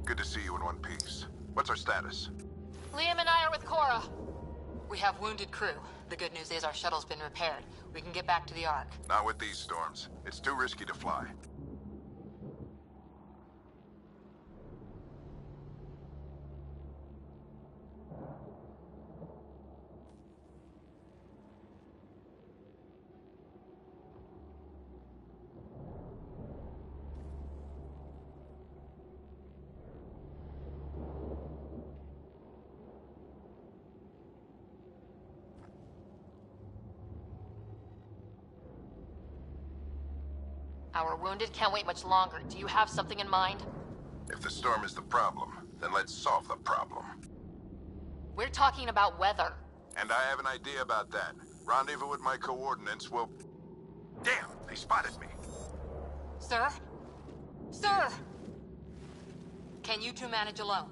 Good to see you in one piece. What's our status? Liam and I are with Cora. We have wounded crew. The good news is our shuttle's been repaired. We can get back to the Ark. Not with these storms. It's too risky to fly. Our wounded can't wait much longer. Do you have something in mind? If the storm is the problem, then let's solve the problem. We're talking about weather. And I have an idea about that. Rendezvous with my coordinates will... Damn, they spotted me. Sir? Sir! Can you two manage alone?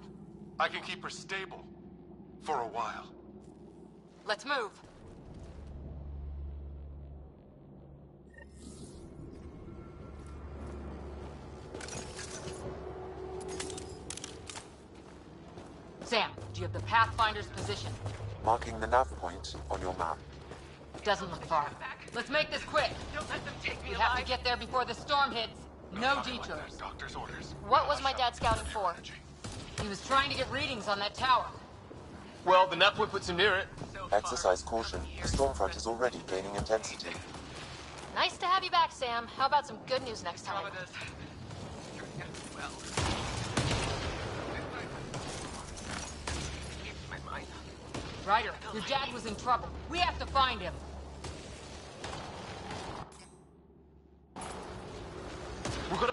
I can keep her stable. For a while. Let's move. Sam, do you have the Pathfinder's position? Marking the nav point on your map. Doesn't look far. Let's make this quick. Don't let them take me We alive. have to get there before the storm hits. No detours. Doctor's orders. What was my dad scouting for? He was trying to get readings on that tower. Well, the nav point puts him near it. Exercise caution. The storm front is already gaining intensity. Nice to have you back, Sam. How about some good news next time? Ryder, your dad was in trouble. We have to find him. We're gonna...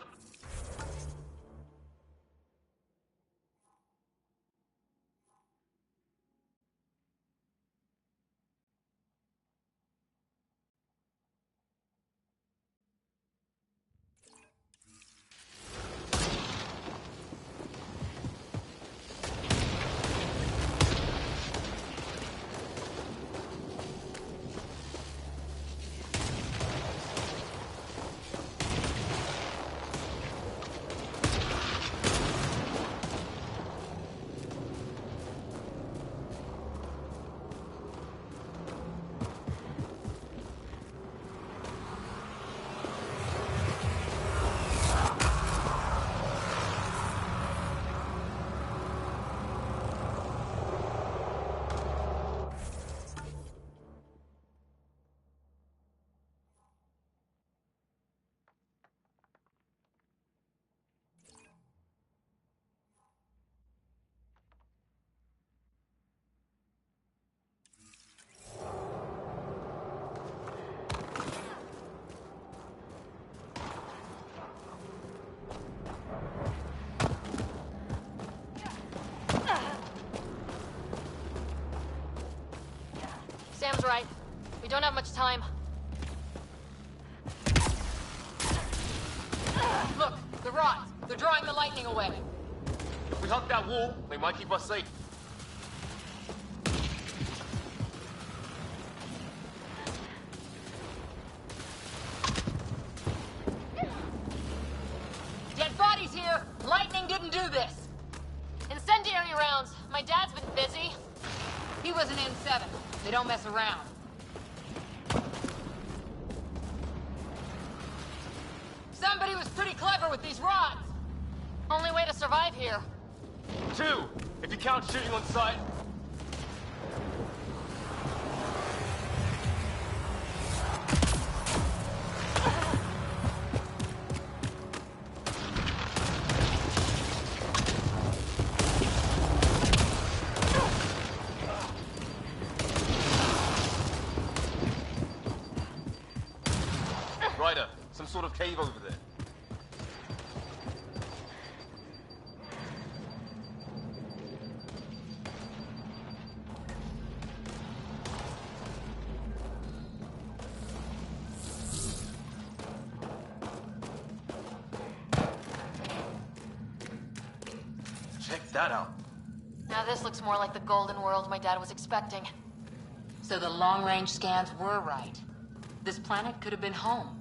Sam's right. We don't have much time. Look, the rods. They're drawing the lightning away. If we hug that wall, they might keep us safe. Dead bodies here! Lightning didn't do this! Incendiary rounds. My dad's been busy. He was an N7. They don't mess around. Somebody was pretty clever with these rods. Only way to survive here. 2, if you count shooting on sight. Ryder, some sort of cave over there. Check that out. Now this looks more like the golden world my dad was expecting. So the long-range scans were right. This planet could have been home.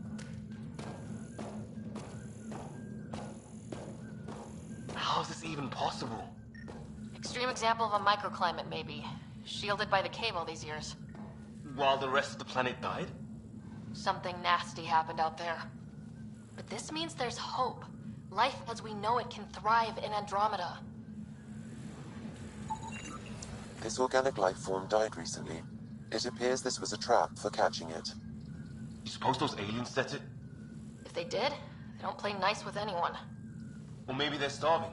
How is this even possible? Extreme example of a microclimate, maybe. Shielded by the cave all these years. While the rest of the planet died? Something nasty happened out there. But this means there's hope. Life as we know it can thrive in Andromeda. This organic life form died recently. It appears this was a trap for catching it. You suppose those aliens set it? If they did, they don't play nice with anyone. Or maybe they're starving.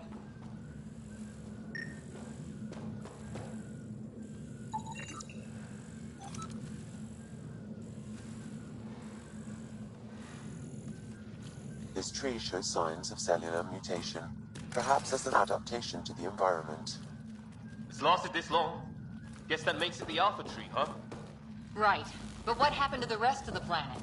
This tree shows signs of cellular mutation, perhaps as an adaptation to the environment. It's lasted this long. Guess that makes it the Alpha tree, huh? Right. But what happened to the rest of the planet?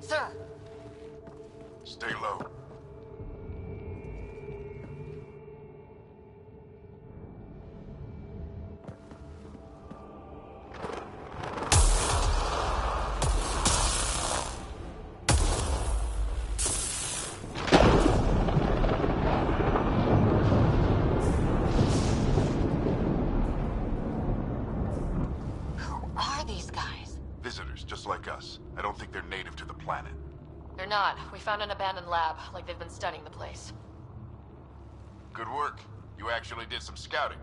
Sir! Stay low. Visitors, just like us. I don't think they're native to the planet. They're not. We found an abandoned lab, like they've been studying the place. Good work. You actually did some scouting.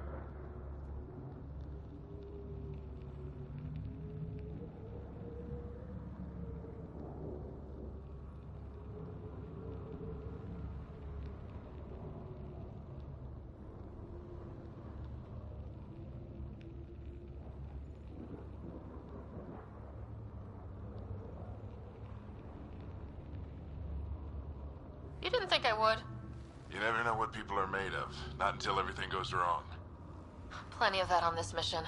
You didn't think I would? You never know what people are made of. Not until everything goes wrong. Plenty of that on this mission.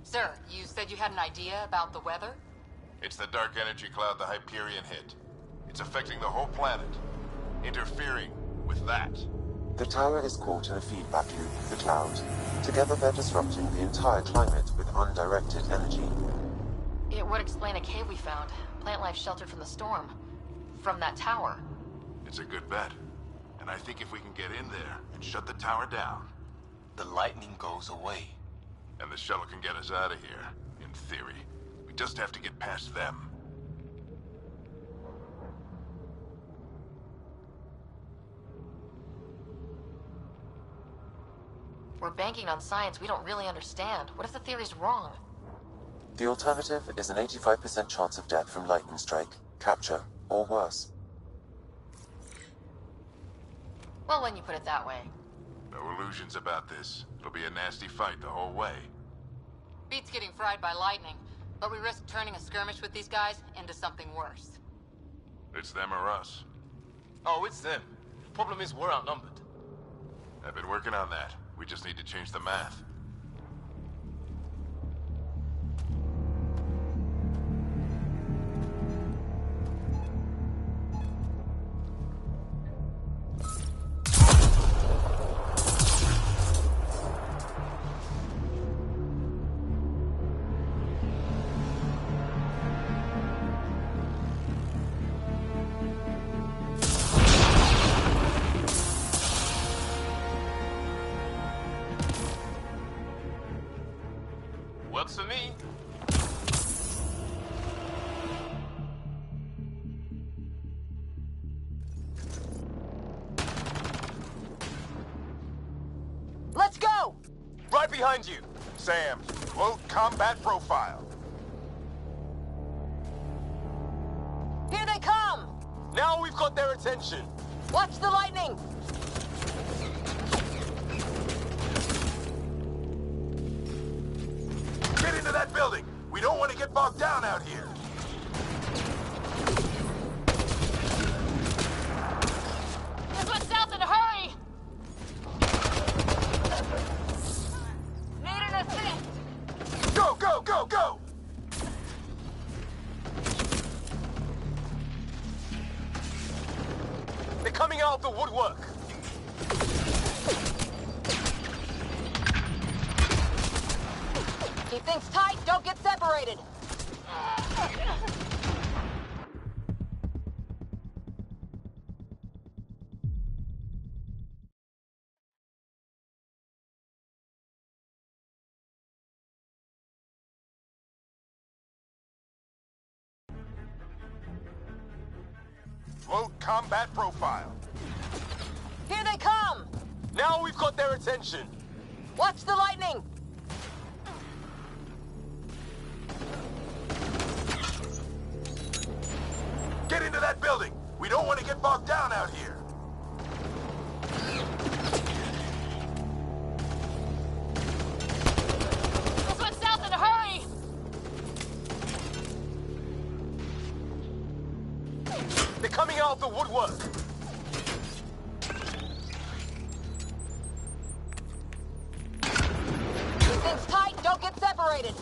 Sir, you said you had an idea about the weather? It's the dark energy cloud the Hyperion hit. It's affecting the whole planet. Interfering with that. The tower is caught in a feedback loop with the cloud. Together they're disrupting the entire climate with undirected energy. It would explain a cave we found. Plant life sheltered from the storm. From that tower. It's a good bet. And I think if we can get in there and shut the tower down... The lightning goes away. And the shuttle can get us out of here, in theory. We just have to get past them. We're banking on science we don't really understand. What if the theory's wrong? The alternative is an 85% chance of death from lightning strike, capture, or worse. Well, when you put it that way. No illusions about this. It'll be a nasty fight the whole way. Beats getting fried by lightning, but we risk turning a skirmish with these guys into something worse. It's them or us. Oh, it's them. Problem is, we're outnumbered. I've been working on that. We just need to change the math. Works for me. Let's go! Right behind you. Sam, load combat profile. Here they come! Now we've got their attention. Watch the lightning! Get into that building. We don't want to get bogged down out here. This one's south in a hurry! Need an assist! Go, go, go, go! They're coming out of the woodwork. Keep things tight, don't get separated! Load combat profile. Here they come! Now we've got their attention. Watch the lightning! Get into that building. We don't want to get bogged down out here. This one's south in a hurry! They're coming out of the woodwork. Keep things tight, don't get separated!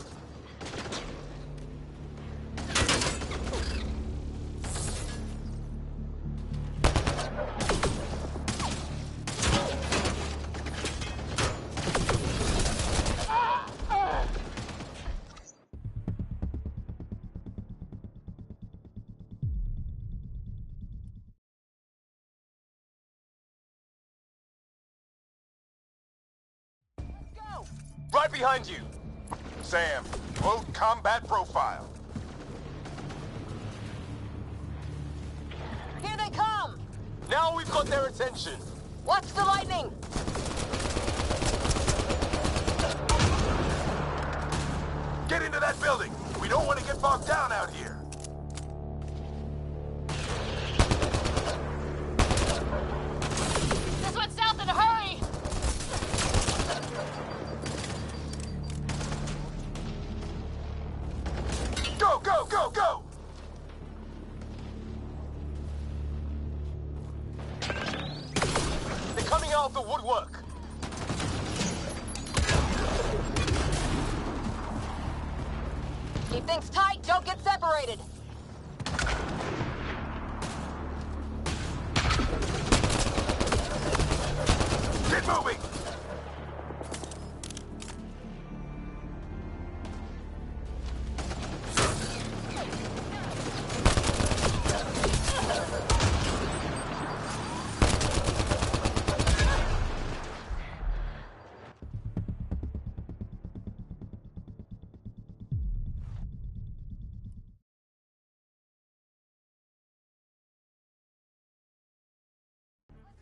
Go! Right behind you. Sam, load combat profile. Here they come! Now we've got their attention. Watch the lightning! Get into that building. We don't want to get bogged down out here. This one's south in a hurry! Go, go, go, go! They're coming out of the woodwork. Keep things tight, don't get separated! Get moving!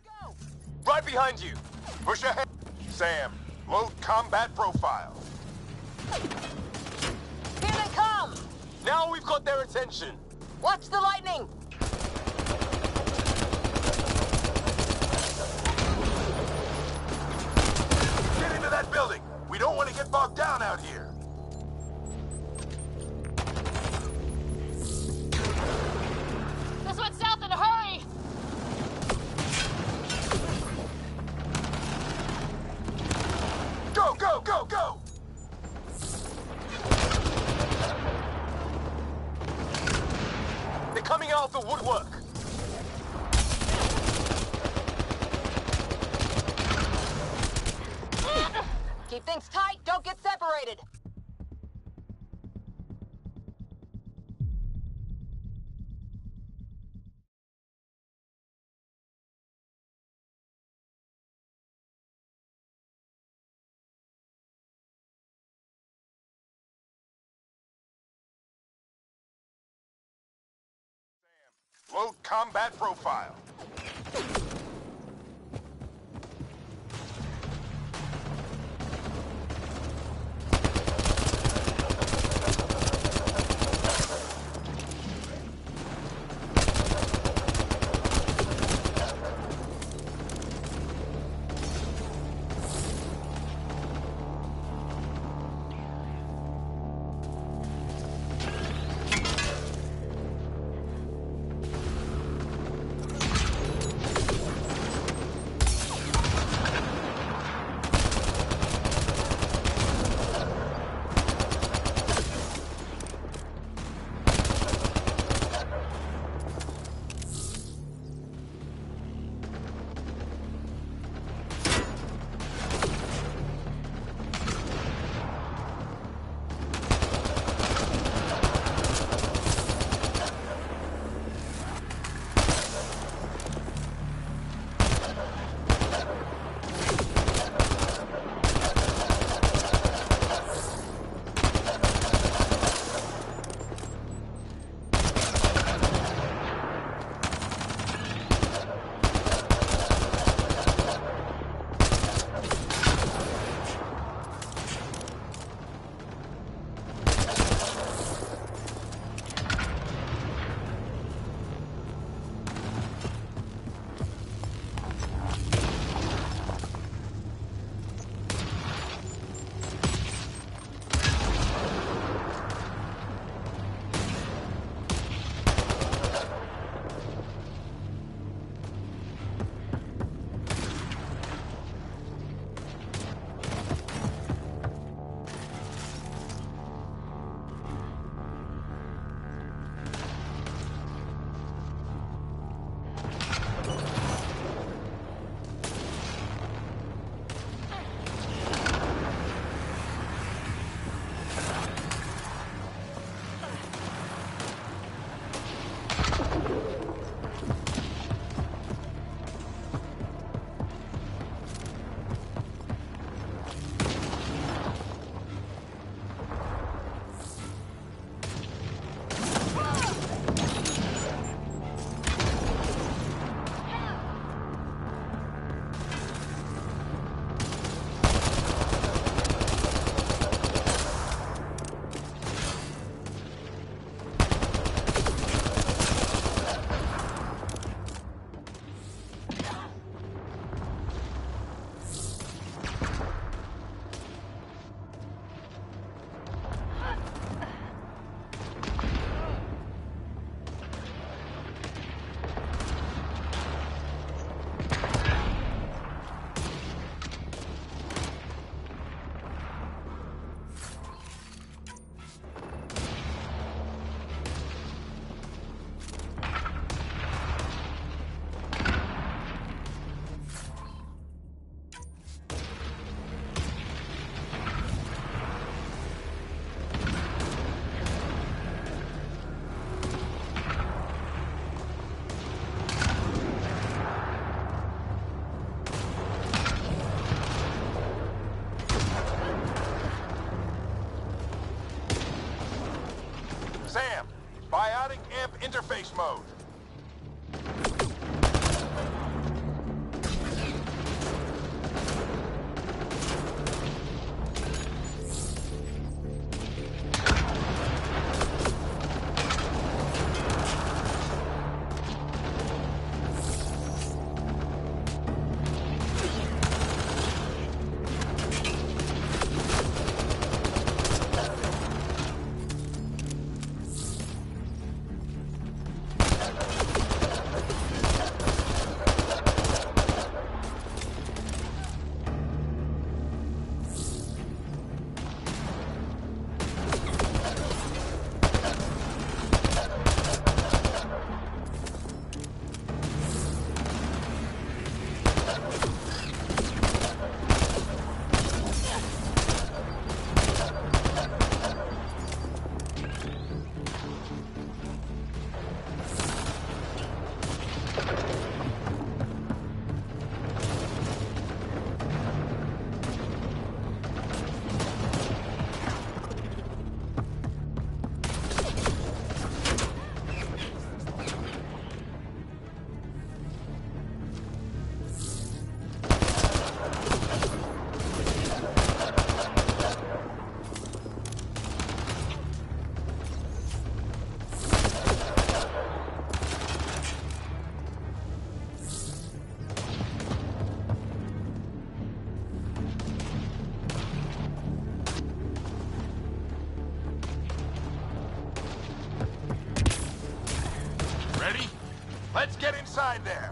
Go! Right behind you. Push ahead. Sam, load combat profile. Here they come! Now we've got their attention. Watch the lightning! Everything's tight. Don't get separated. Load combat profile. inside there.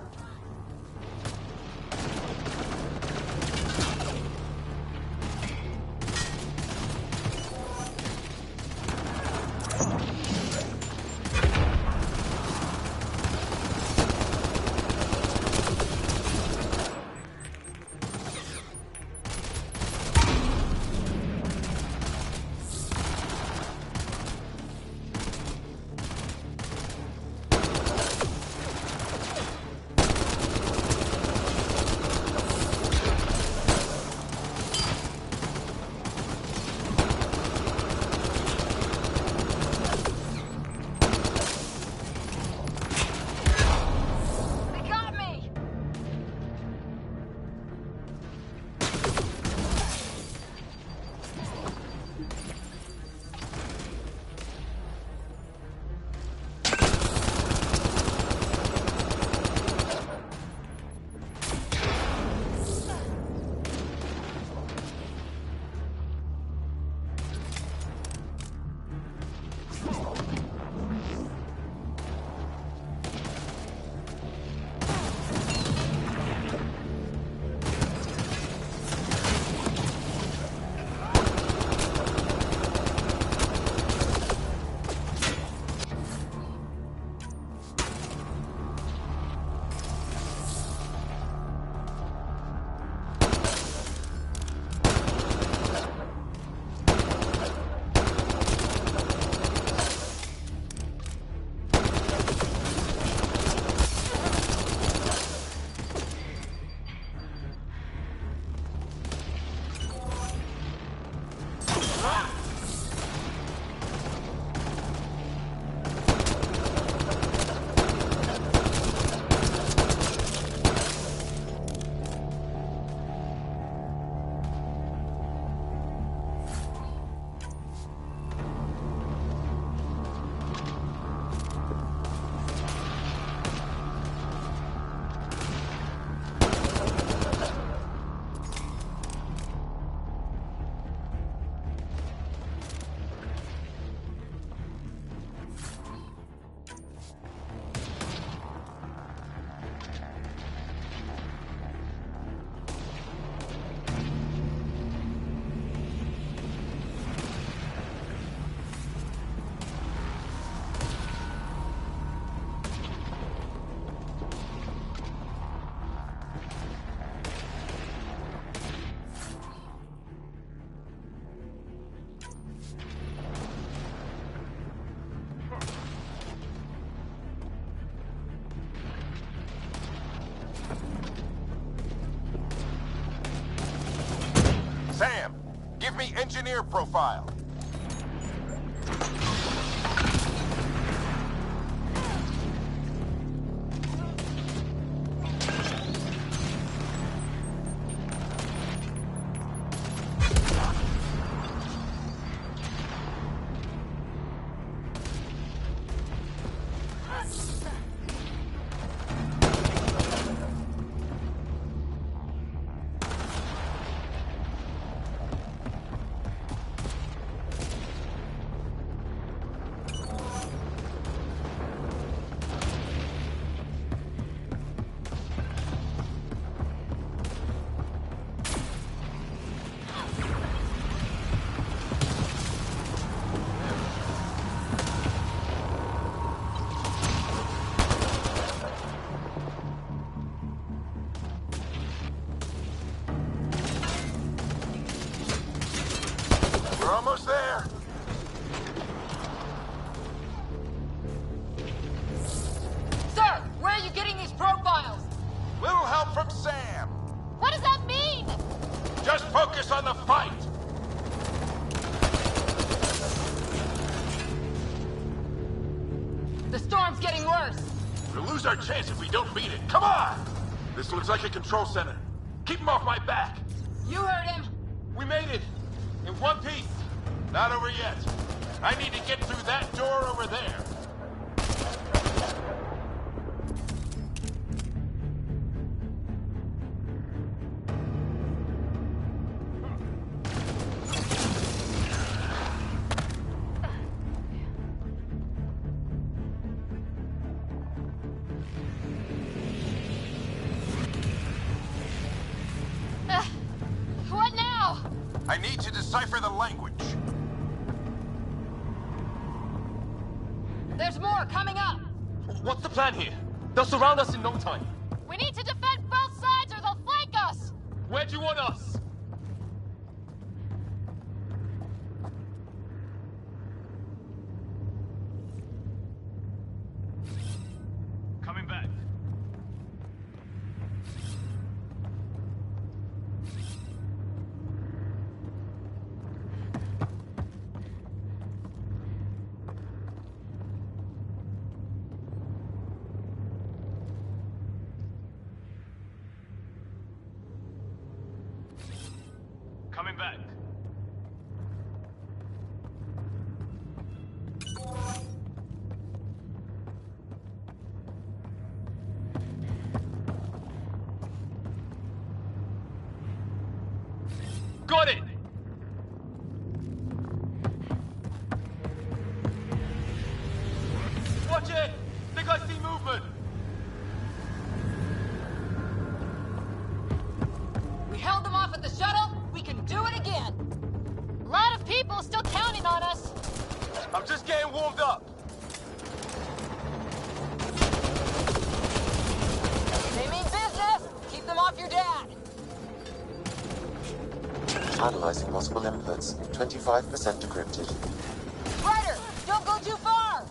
Sam, give me engineer profile. We're almost there. Sir, where are you getting these profiles? Little help from Sam. What does that mean? Just focus on the fight. The storm's getting worse. We'll lose our chance if we don't beat it. Come on! This looks like a control center. Keep him off my back. You heard him. We made it. In one piece. Not over yet. I need to get through that door over there. I need to decipher the language. There's more coming up. What's the plan here? They'll surround us in no time. We need to defend both sides or they'll flank us. Where do you want us? Coming back. Coming back. Got it! Watch it! Think I see movement! We held them off at the shuttle. We can do it again. A lot of people still counting on us. I'm just getting warmed up. They mean business. Keep them off your dad. Analyzing possible inputs. 25% decrypted. Ryder, don't go too far.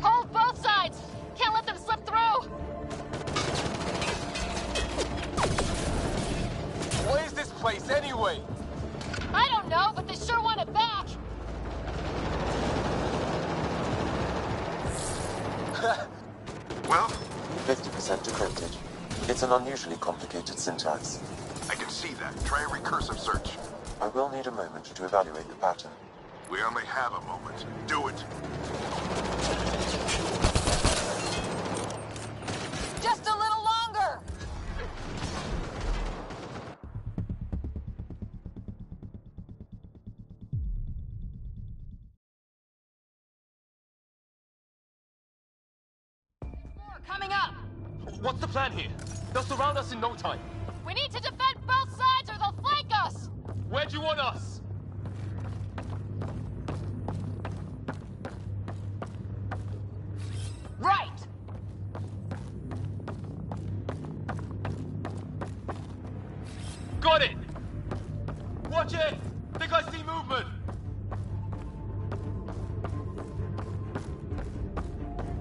Hold both sides. Can't let them slip through. What is this place anyway? I don't know, but they sure want it back. Well, 50% decrypted. It's an unusually complicated syntax. I can see that. Try a recursive search. I will need a moment to evaluate the pattern. We only have a moment. Do it. Just a little longer. More coming up. What's the plan here? They'll surround us in no time. We need to defend both sides or they'll flank us. Where do you want us? Right. Got it! Watch it! Think I see movement!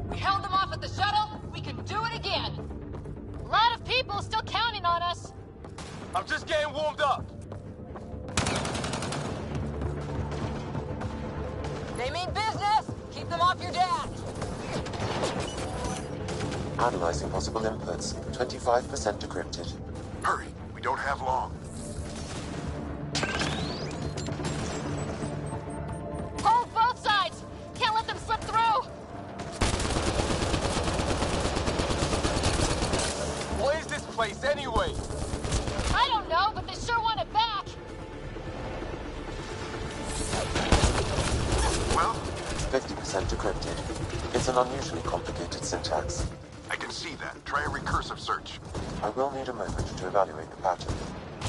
We held them off at the shuttle. We can do it again. A lot of people still counting on us. I'm just getting warmed up. They mean business. Keep them off your dad. Analyzing possible inputs. 25% decrypted. Hurry. We don't have long. Hold both sides. Can't let them slip through. What is this place anyway? I don't know, but they sure want it back. Well, 50% decrypted. It's an unusually complicated syntax. I can see that. Try a recursive search. I will need a moment to evaluate the pattern.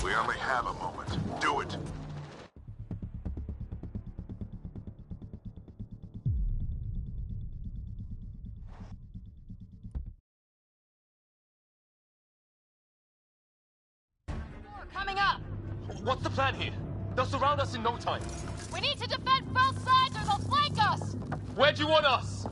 We only have a moment. Do it. More coming up. What's the plan here? They'll surround us in no time. We need to defend both sides or they'll flank us. Where do you want us?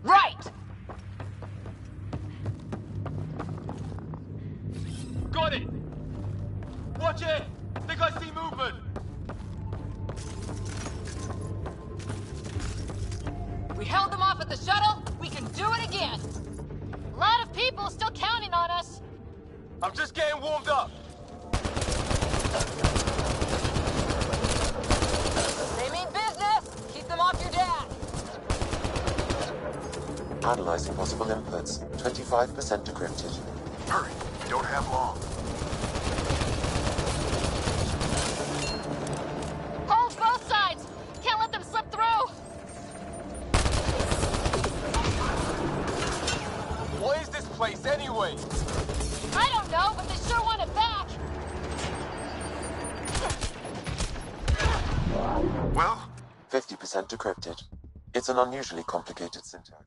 Right. Got it! Watch it! Think I see movement! We held them off at the shuttle. We can do it again. A lot of people still counting on us. I'm just getting warmed up. They mean business. Keep them off your dad. Analyzing possible inputs. 25% decrypted. Hurry. We don't have long. Hold both sides. Can't let them slip Well? 50% decrypted. It's an unusually complicated syntax.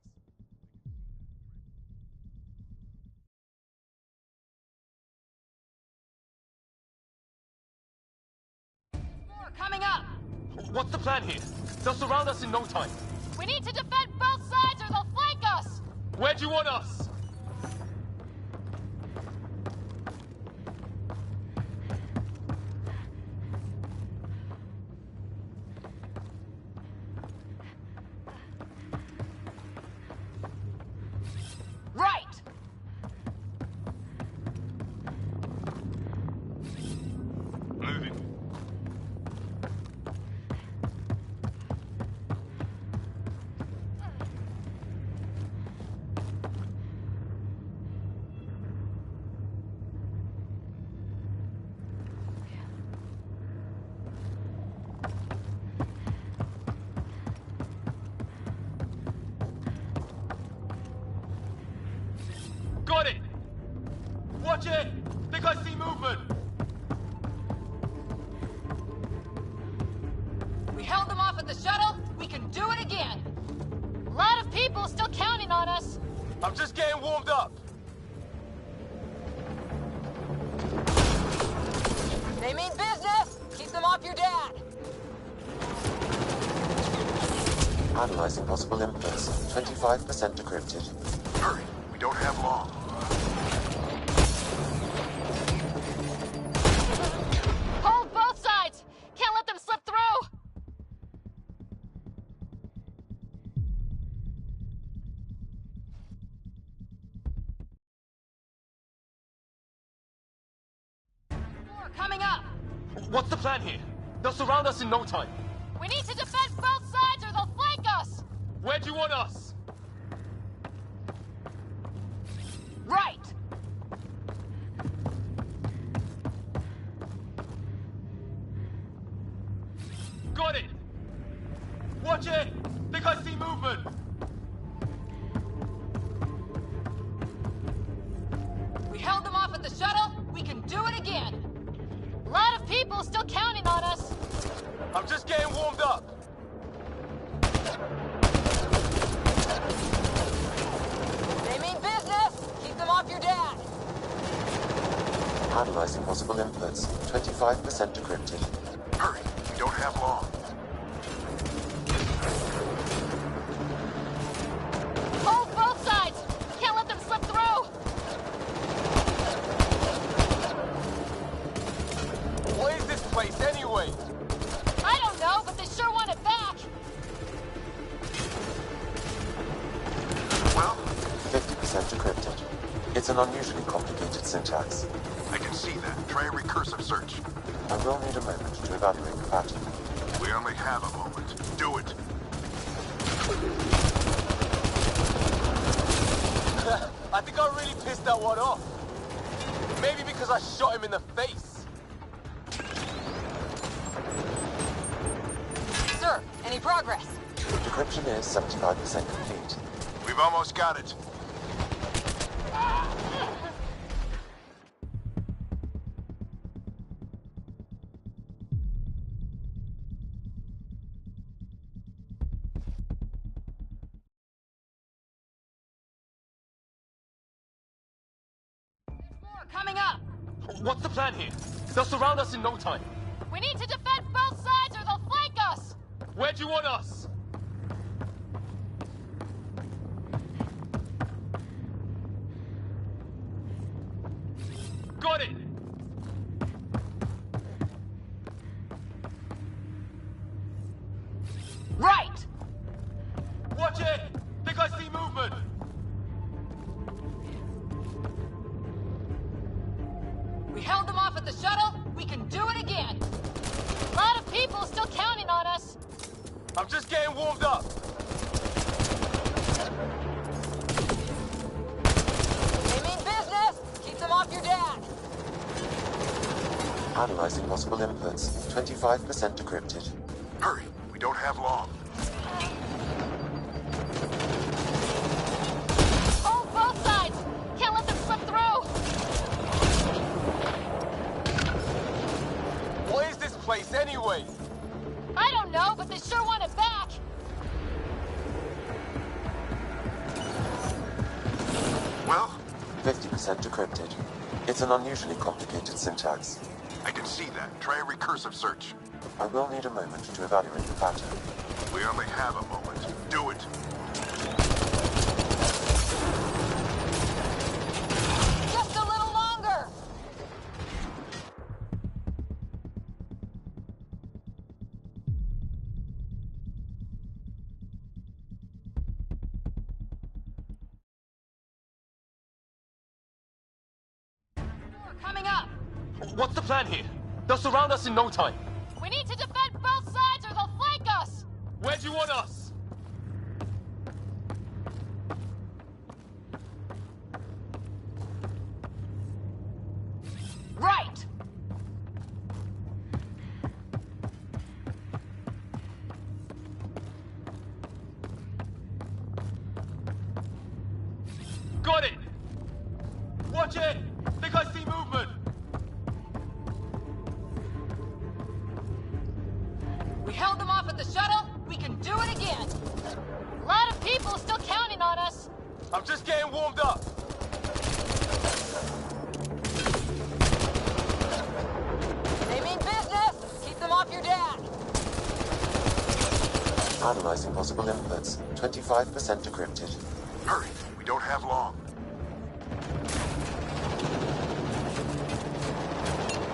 More coming up! What's the plan here? They'll surround us in no time. We need to defend both sides or they'll flank us! Where do you want us? Right! Moving. Got it! Watch it! Think I see movement! We held them off at the shuttle. We can do it again. A lot of people still counting on us. I'm just getting warmed up. They mean business. Keep them off your dad. Analyzing possible inputs. 25% decrypted. Hurry, we don't have long. Hold both sides. Can't let them slip through. More coming up. What's the plan here? They'll surround us in no time. We need to defend both sides or they'll flank us. Where do you want us? Right. Got it! Watch it! Think I see movement! We held them off at the shuttle. We can do it again. A lot of people still counting on us. I'm just getting warmed up. They mean business. Keep them off your dad. Analyzing possible inputs. 25% decrypted. Hurry, we don't have long. Hold both sides. Can't let them slip through. What is this place anyway? I don't know, but they sure want it back. Well, 50% decrypted. It's an unusually complicated syntax. I can see that. Try a recursive search. I will need a moment to evaluate the pattern. We only have a moment. Do it. I think I really pissed that one off. Maybe because I shot him in the face. Sir, any progress? Decryption is 75% complete. We've almost got it. More coming up. What's the plan here? They'll surround us in no time. We need to defend both sides or they'll flank us. Where do you want us? Got it! Right. Watch it! Think I see movement! We held them off at the shuttle. We can do it again. A lot of people still counting on us. I'm just getting warmed up. They mean business. Keep them off your dad. Analyzing possible inputs. 25% decrypted. Hurry, we don't have long. Hold both sides. Can't let them slip through. What is this place anyway? I don't know, but they sure want it back! 50% decrypted. It's an unusually complicated syntax. I can see that. Try a recursive search. I will need a moment to evaluate the pattern. We only have a moment. Do it. Just a little longer! Coming up! What's the plan here? They'll surround us in no time. We need to defend both sides or they'll flank us! Where do you want us? Right! Got it! Watch it! Think I see movement! We held them off at the shuttle, we can do it again! A lot of people still counting on us! I'm just getting warmed up. They mean business! Keep them off your dad! Analyzing possible inputs. 25% decrypted. Hurry. We don't have long.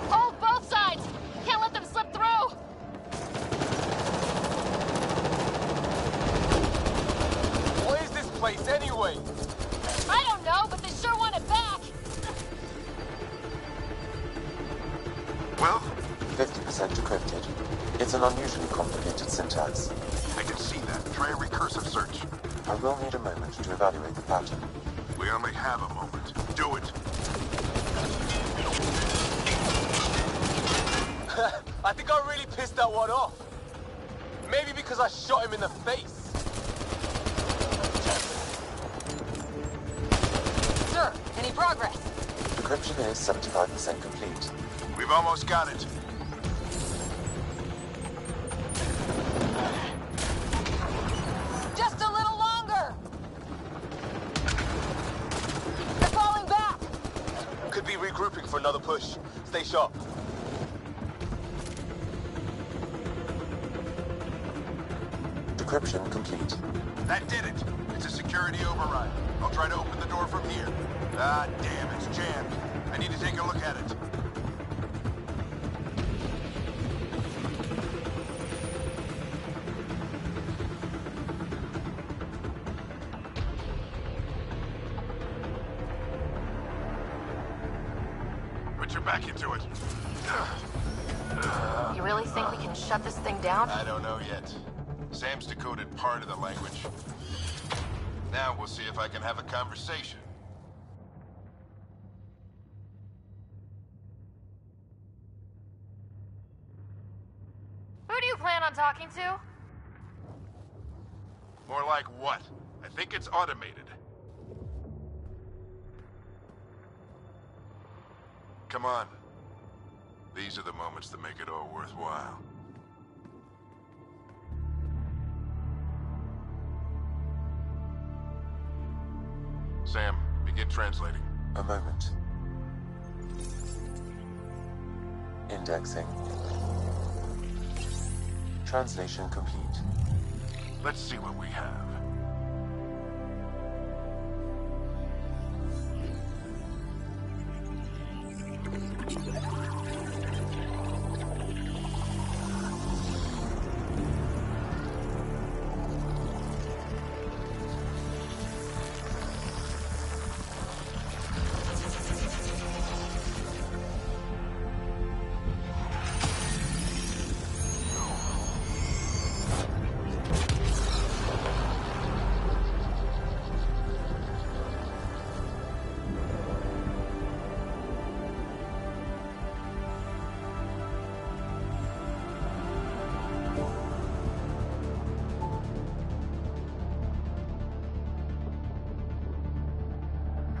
Hold both sides! Can't let them slip through! What is this place anyway? I don't know, but they sure want it back! Well, 50% decrypted. It's an unusually complicated syntax. I can see that. Try a recursive search. I will need a moment to evaluate the pattern. We only have a moment. Do it. I think I really pissed that one off. Maybe because I shot him in the face. Sir, any progress? Decryption is 75% complete. We've almost got it. Just a little longer! They're falling back! Could be regrouping for another push. Stay sharp. Decryption complete. That did it. It's a security override. I'll try to open the door from here. Ah, damn, it's jammed. I need to take a look at it. Put your back into it. You really think we can shut this thing down? I don't know yet. Sam's decoded part of the language. Now we'll see if I can have a conversation. Who do you plan on talking to? More like what? I think it's automated. Come on. These are the moments that make it all worthwhile. Sam, begin translating. A moment. Indexing. Translation complete. Let's see what we have.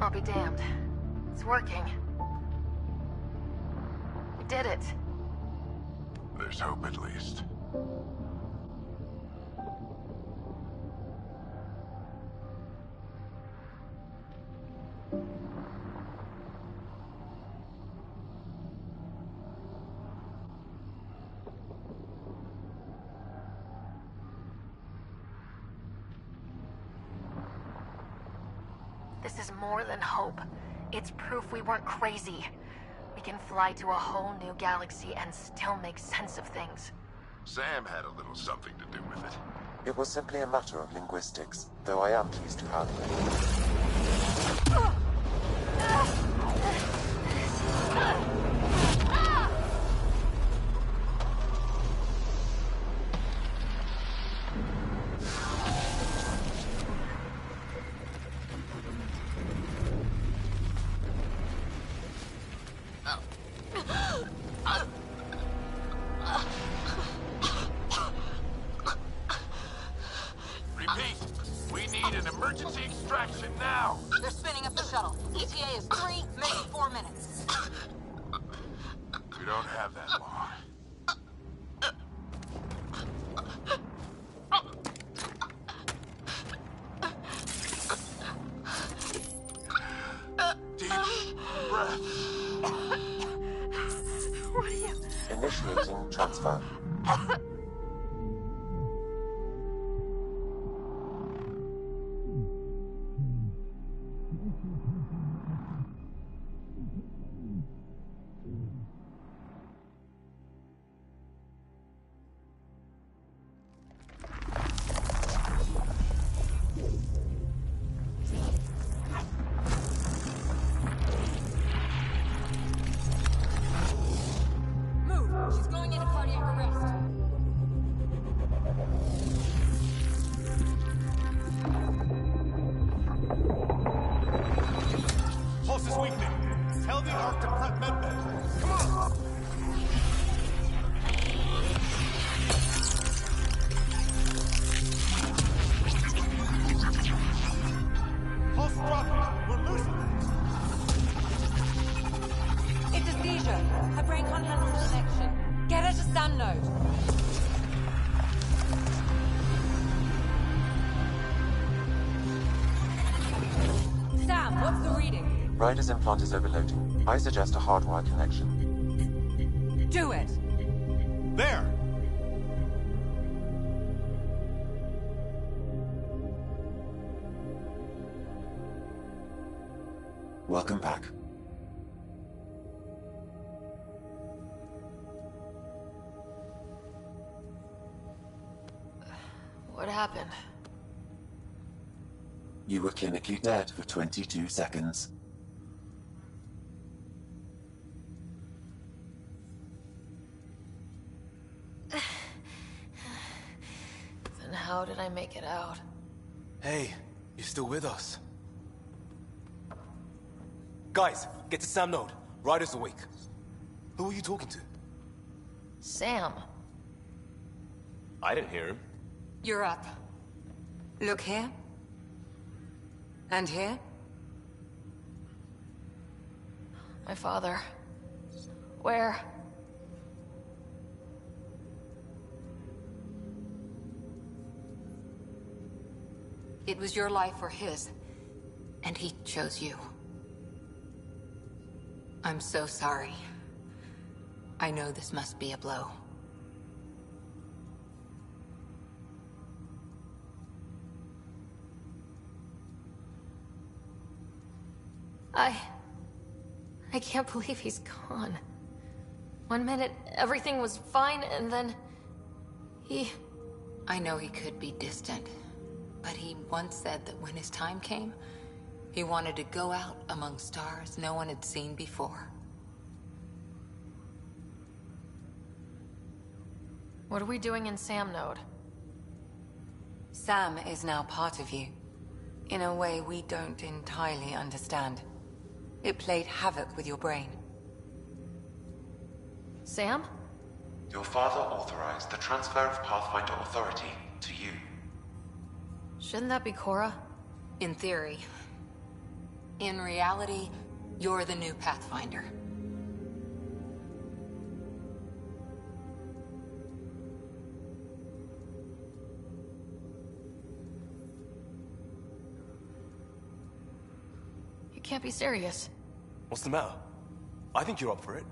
I'll be damned. It's working. We did it. There's hope at least. This is more than hope. It's proof we weren't crazy. We can fly to a whole new galaxy and still make sense of things. Sam had a little something to do with it. It was simply a matter of linguistics, though I am pleased to have it. Repeat, we need an emergency extraction now. They're spinning up the shuttle. ETA is 3, maybe 4 minutes. We don't have that long. Deep breath. What are you... Initiating transfer. Move! She's going into cardiac arrest. Pulse is weakening. Tell the Ark to prep medbay. Come on! Pulse dropping. We're losing it. It's a seizure. Her brain can't handle the connection. Get her to Sam node. Sam, what's the reading? Ryder's implant is overloading. I suggest a hardwire connection. Do it. There! Welcome back. What happened? You were clinically dead for 22 seconds. Then how did I make it out? Hey, you're still with us. Guys, get to Sam node. Ryder's awake. Who are you talking to? Sam. I didn't hear him. You're up. Look here. And here. My father. Where? It was your life or his. And he chose you. I'm so sorry. I know this must be a blow. I can't believe he's gone. 1 minute, everything was fine, and then... I know he could be distant, but he once said that when his time came, he wanted to go out among stars no one had seen before. What are we doing in Sam node? Sam is now part of you, in a way we don't entirely understand. It played havoc with your brain. Sam? Your father authorized the transfer of Pathfinder authority to you. Shouldn't that be Cora? In theory. In reality, you're the new Pathfinder. I... can't be serious. What's the matter? I think you're up for it.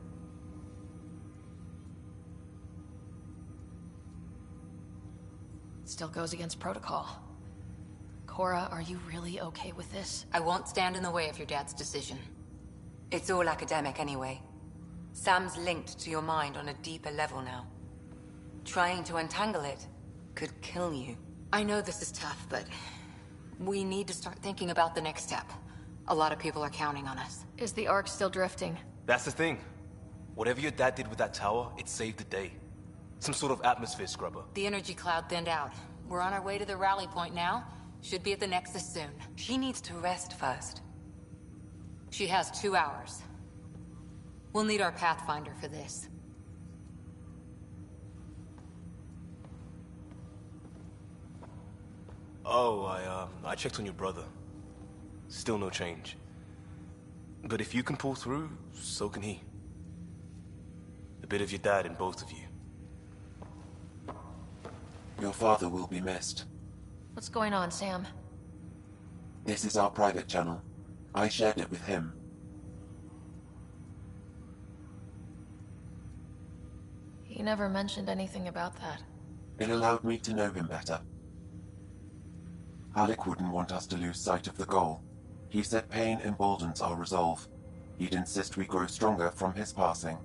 Still goes against protocol. Cora, are you really okay with this? I won't stand in the way of your dad's decision. It's all academic anyway. Sam's linked to your mind on a deeper level now. Trying to untangle it could kill you. I know this is tough, but we need to start thinking about the next step. A lot of people are counting on us. Is the Ark still drifting? That's the thing. Whatever your dad did with that tower, it saved the day. Some sort of atmosphere scrubber. The energy cloud thinned out. We're on our way to the rally point now. Should be at the Nexus soon. She needs to rest first. She has 2 hours. We'll need our Pathfinder for this. Oh, I checked on your brother. Still no change. But if you can pull through, so can he. A bit of your dad in both of you. Your father will be missed. What's going on, Sam? This is our private channel. I shared it with him. He never mentioned anything about that. It allowed me to know him better. Alec wouldn't want us to lose sight of the goal. He said pain emboldens our resolve. He'd insist we grow stronger from his passing.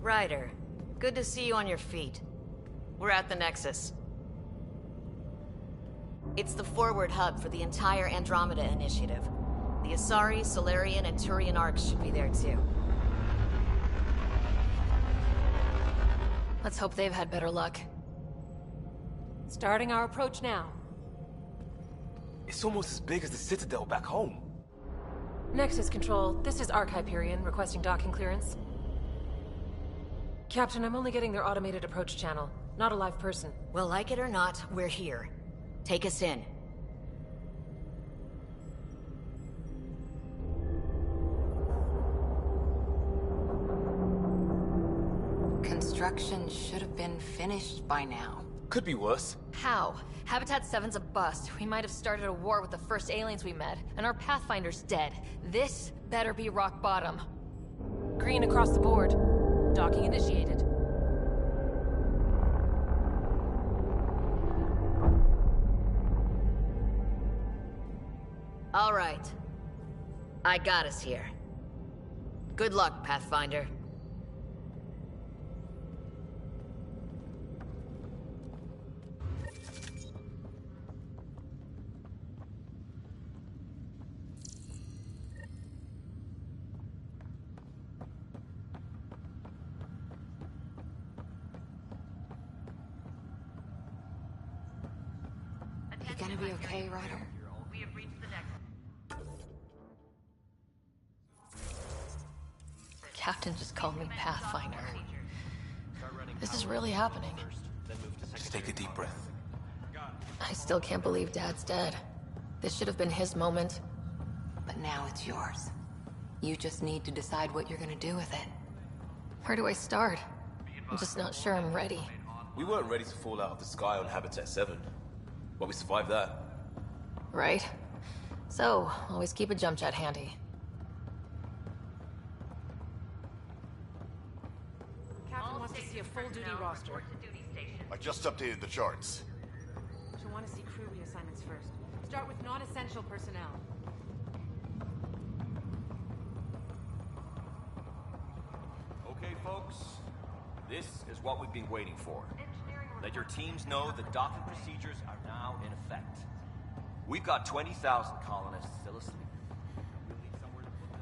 Ryder, good to see you on your feet. We're at the Nexus. It's the forward hub for the entire Andromeda Initiative. The Asari, Solarian, and Turian arcs should be there too. Let's hope they've had better luck. Starting our approach now. It's almost as big as the Citadel back home. Nexus Control, this is Arc Hyperion requesting docking clearance. Captain, I'm only getting their automated approach channel, not a live person. Well, like it or not, we're here. Take us in. Construction should have been finished by now. Could be worse. How? Habitat 7's a bust. We might have started a war with the first aliens we met, and our Pathfinder's dead. This better be rock bottom. Green across the board. Docking initiated. All right. I got us here. Good luck, Pathfinder. You gonna be okay, Ryder? We have reached the next. Captain just called me Pathfinder. This is really happening. Just take a deep breath. I still can't believe Dad's dead. This should have been his moment. But now it's yours. You just need to decide what you're gonna do with it. Where do I start? I'm just not sure I'm ready. We weren't ready to fall out of the sky on Habitat 7. But we survived that. Right? So, always keep a jump jet handy. Captain wants to see a full-duty roster. I just updated the charts. She'll want to see crew reassignments first. Start with non-essential personnel. Okay, folks. This is what we've been waiting for. Let your teams know the docking procedures are now in effect. We've got 20,000 colonists still asleep. We'll need somewhere to put them.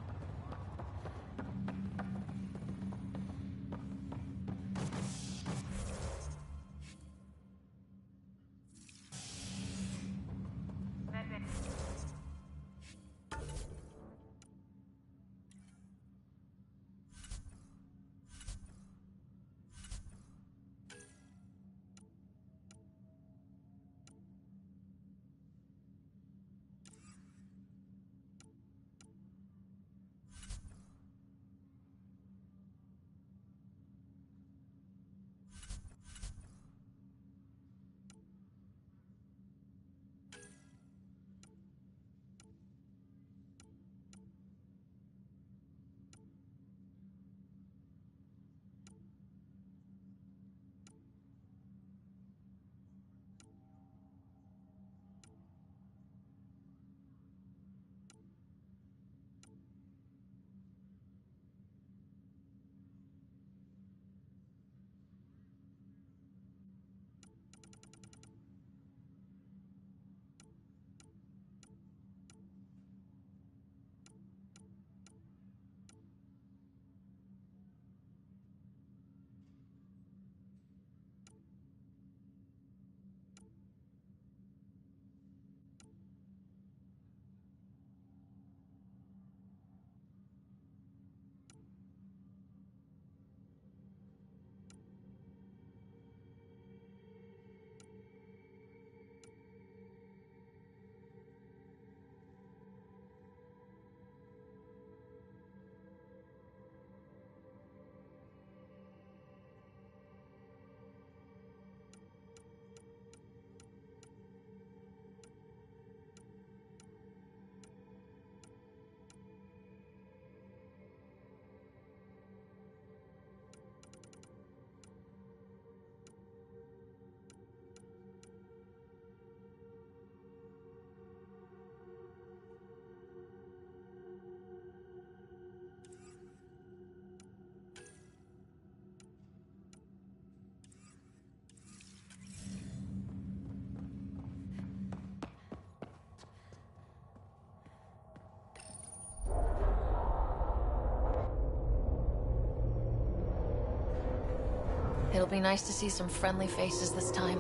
It'll be nice to see some friendly faces this time.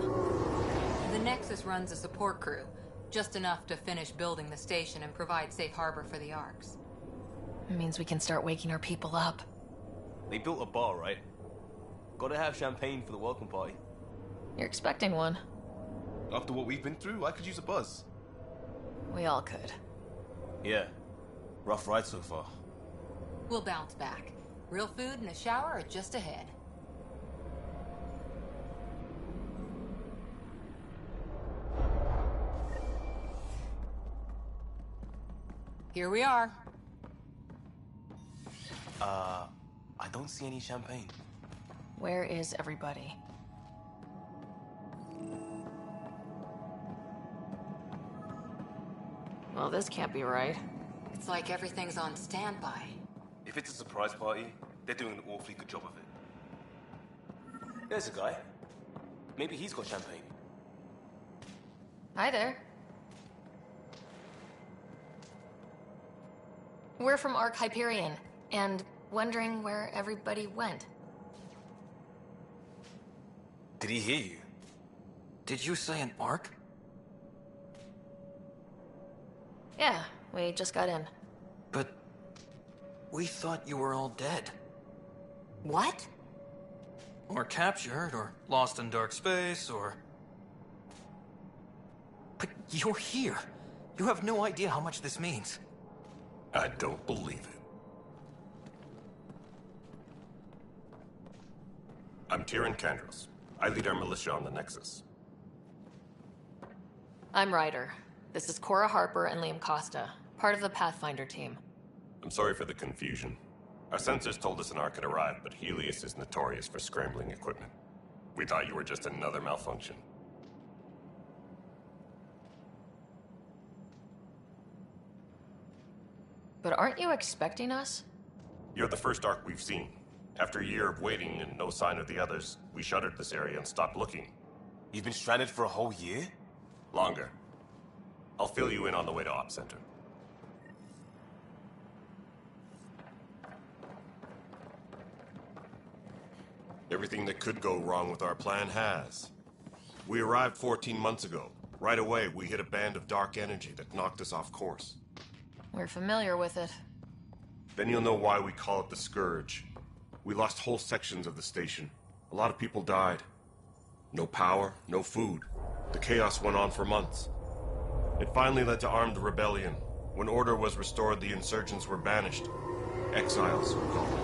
The Nexus runs a support crew. Just enough to finish building the station and provide safe harbor for the Arks. It means we can start waking our people up. They built a bar, right? Gotta have champagne for the welcome party. You're expecting one. After what we've been through, I could use a buzz. We all could. Yeah. Rough ride so far. We'll bounce back. Real food and a shower are just ahead. Here we are. I don't see any champagne. Where is everybody? Well, this can't be right. It's like everything's on standby. If it's a surprise party, they're doing an awfully good job of it. There's a guy. Maybe he's got champagne. Hi there. We're from Ark Hyperion, and wondering where everybody went. Did he hear you? Did you say an Ark? Yeah, we just got in. But we thought you were all dead. What? Or captured, or lost in dark space, or... But you're here. You have no idea how much this means. I don't believe it. I'm Tyrion Kandros. I lead our militia on the Nexus. I'm Ryder. This is Cora Harper and Liam Costa, part of the Pathfinder team. I'm sorry for the confusion. Our sensors told us an Ark had arrived, but Helios is notorious for scrambling equipment. We thought you were just another malfunction. But aren't you expecting us? You're the first Ark we've seen. After a year of waiting and no sign of the others, we shuttered this area and stopped looking. You've been stranded for a whole year? Longer. I'll fill you in on the way to Op Center. Everything that could go wrong with our plan has. We arrived 14 months ago. Right away, we hit a band of dark energy that knocked us off course. We're familiar with it. Then you'll know why we call it the Scourge. We lost whole sections of the station. A lot of people died. No power, no food. The chaos went on for months. It finally led to armed rebellion. When order was restored, the insurgents were banished. Exiles were called.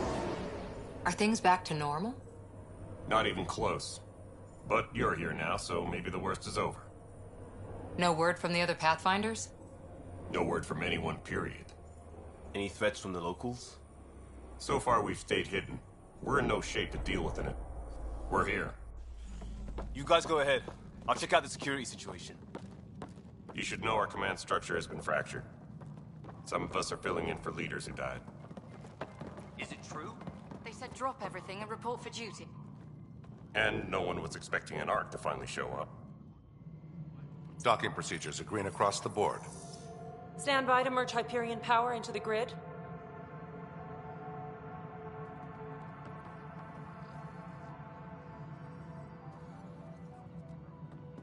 Are things back to normal? Not even close. But you're here now, so maybe the worst is over. No word from the other Pathfinders? No word from anyone, period. Any threats from the locals? So far, we've stayed hidden. We're in no shape to deal with it. We're here. You guys go ahead. I'll check out the security situation. You should know our command structure has been fractured. Some of us are filling in for leaders who died. Is it true? They said drop everything and report for duty. And no one was expecting an Ark to finally show up. Docking procedures are green across the board. Stand by to merge Hyperion power into the grid.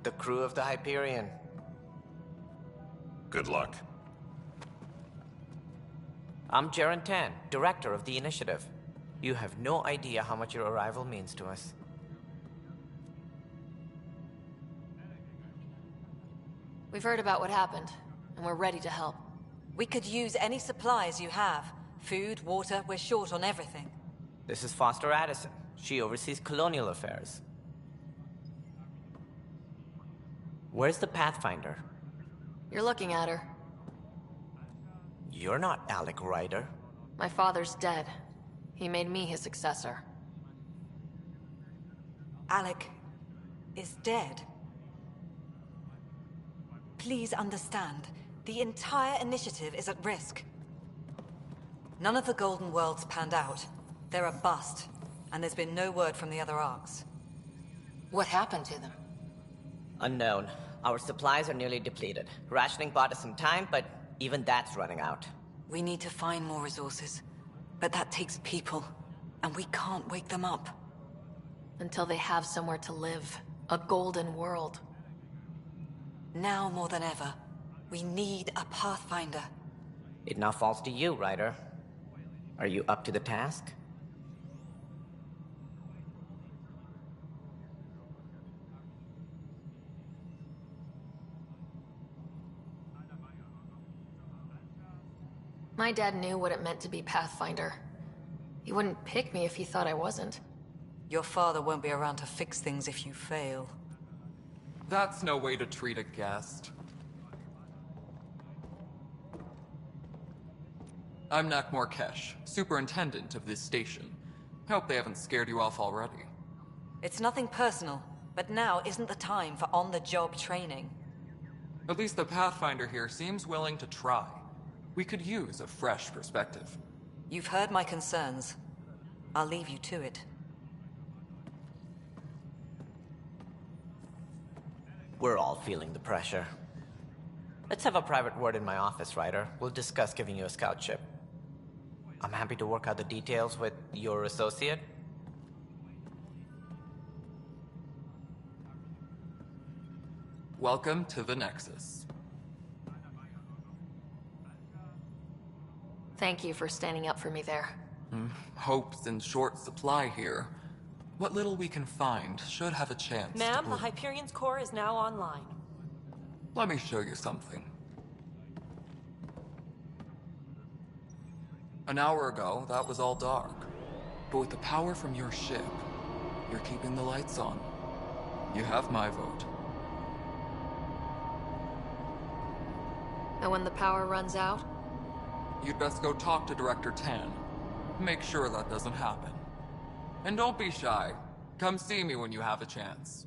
The crew of the Hyperion. Good luck. I'm Jaren Tan, director of the initiative. You have no idea how much your arrival means to us. We've heard about what happened, and we're ready to help. We could use any supplies you have. Food, water, we're short on everything. This is Foster Addison. She oversees colonial affairs. Where's the Pathfinder? You're looking at her. You're not Alec Ryder. My father's dead. He made me his successor. Alec is dead. Please understand, the entire initiative is at risk. None of the Golden Worlds panned out. They're a bust, and there's been no word from the other Arks. What happened to them? Unknown. Our supplies are nearly depleted. Rationing bought us some time, but even that's running out. We need to find more resources, but that takes people, and we can't wake them up. Until they have somewhere to live. A golden world. Now more than ever, we need a Pathfinder. It now falls to you, Ryder. Are you up to the task? My dad knew what it meant to be Pathfinder. He wouldn't pick me if he thought I wasn't. Your father won't be around to fix things if you fail. That's no way to treat a guest. I'm Nak Morkesh, superintendent of this station. Hope they haven't scared you off already. It's nothing personal, but now isn't the time for on-the-job training. At least the Pathfinder here seems willing to try. We could use a fresh perspective. You've heard my concerns. I'll leave you to it. We're all feeling the pressure. Let's have a private word in my office, Ryder. We'll discuss giving you a scout ship. I'm happy to work out the details with your associate. Welcome to the Nexus. Thank you for standing up for me there. Hope's in short supply here. What little we can find should have a chance. Ma'am, the Hyperion's core is now online. Let me show you something. An hour ago, that was all dark. But with the power from your ship, you're keeping the lights on. You have my vote. And when the power runs out? You'd best go talk to Director Tan. Make sure that doesn't happen. And don't be shy. Come see me when you have a chance.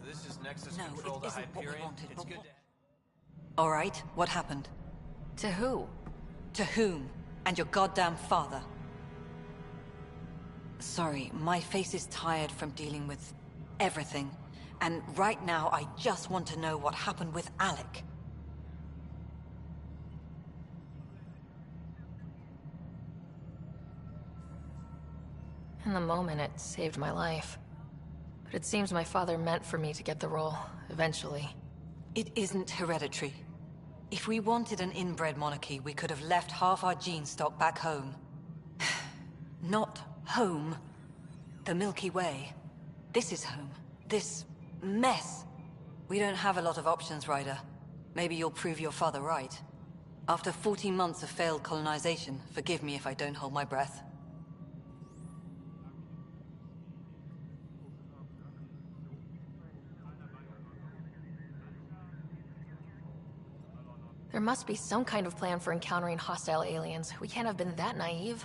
This is Nexus No, Control it to isn't what we Hyperion. wanted. It's good to... All right, what happened? To who? To whom? And your goddamn father. Sorry, my face is tired from dealing with everything. And right now, I just want to know what happened with Alec. In the moment, it saved my life. But it seems my father meant for me to get the role, eventually. It isn't hereditary. If we wanted an inbred monarchy, we could have left half our gene stock back home. Not home. The Milky Way. This is home. This mess. We don't have a lot of options, Ryder. Maybe you'll prove your father right. After 14 months of failed colonization, forgive me if I don't hold my breath. There must be some kind of plan for encountering hostile aliens. We can't have been that naive.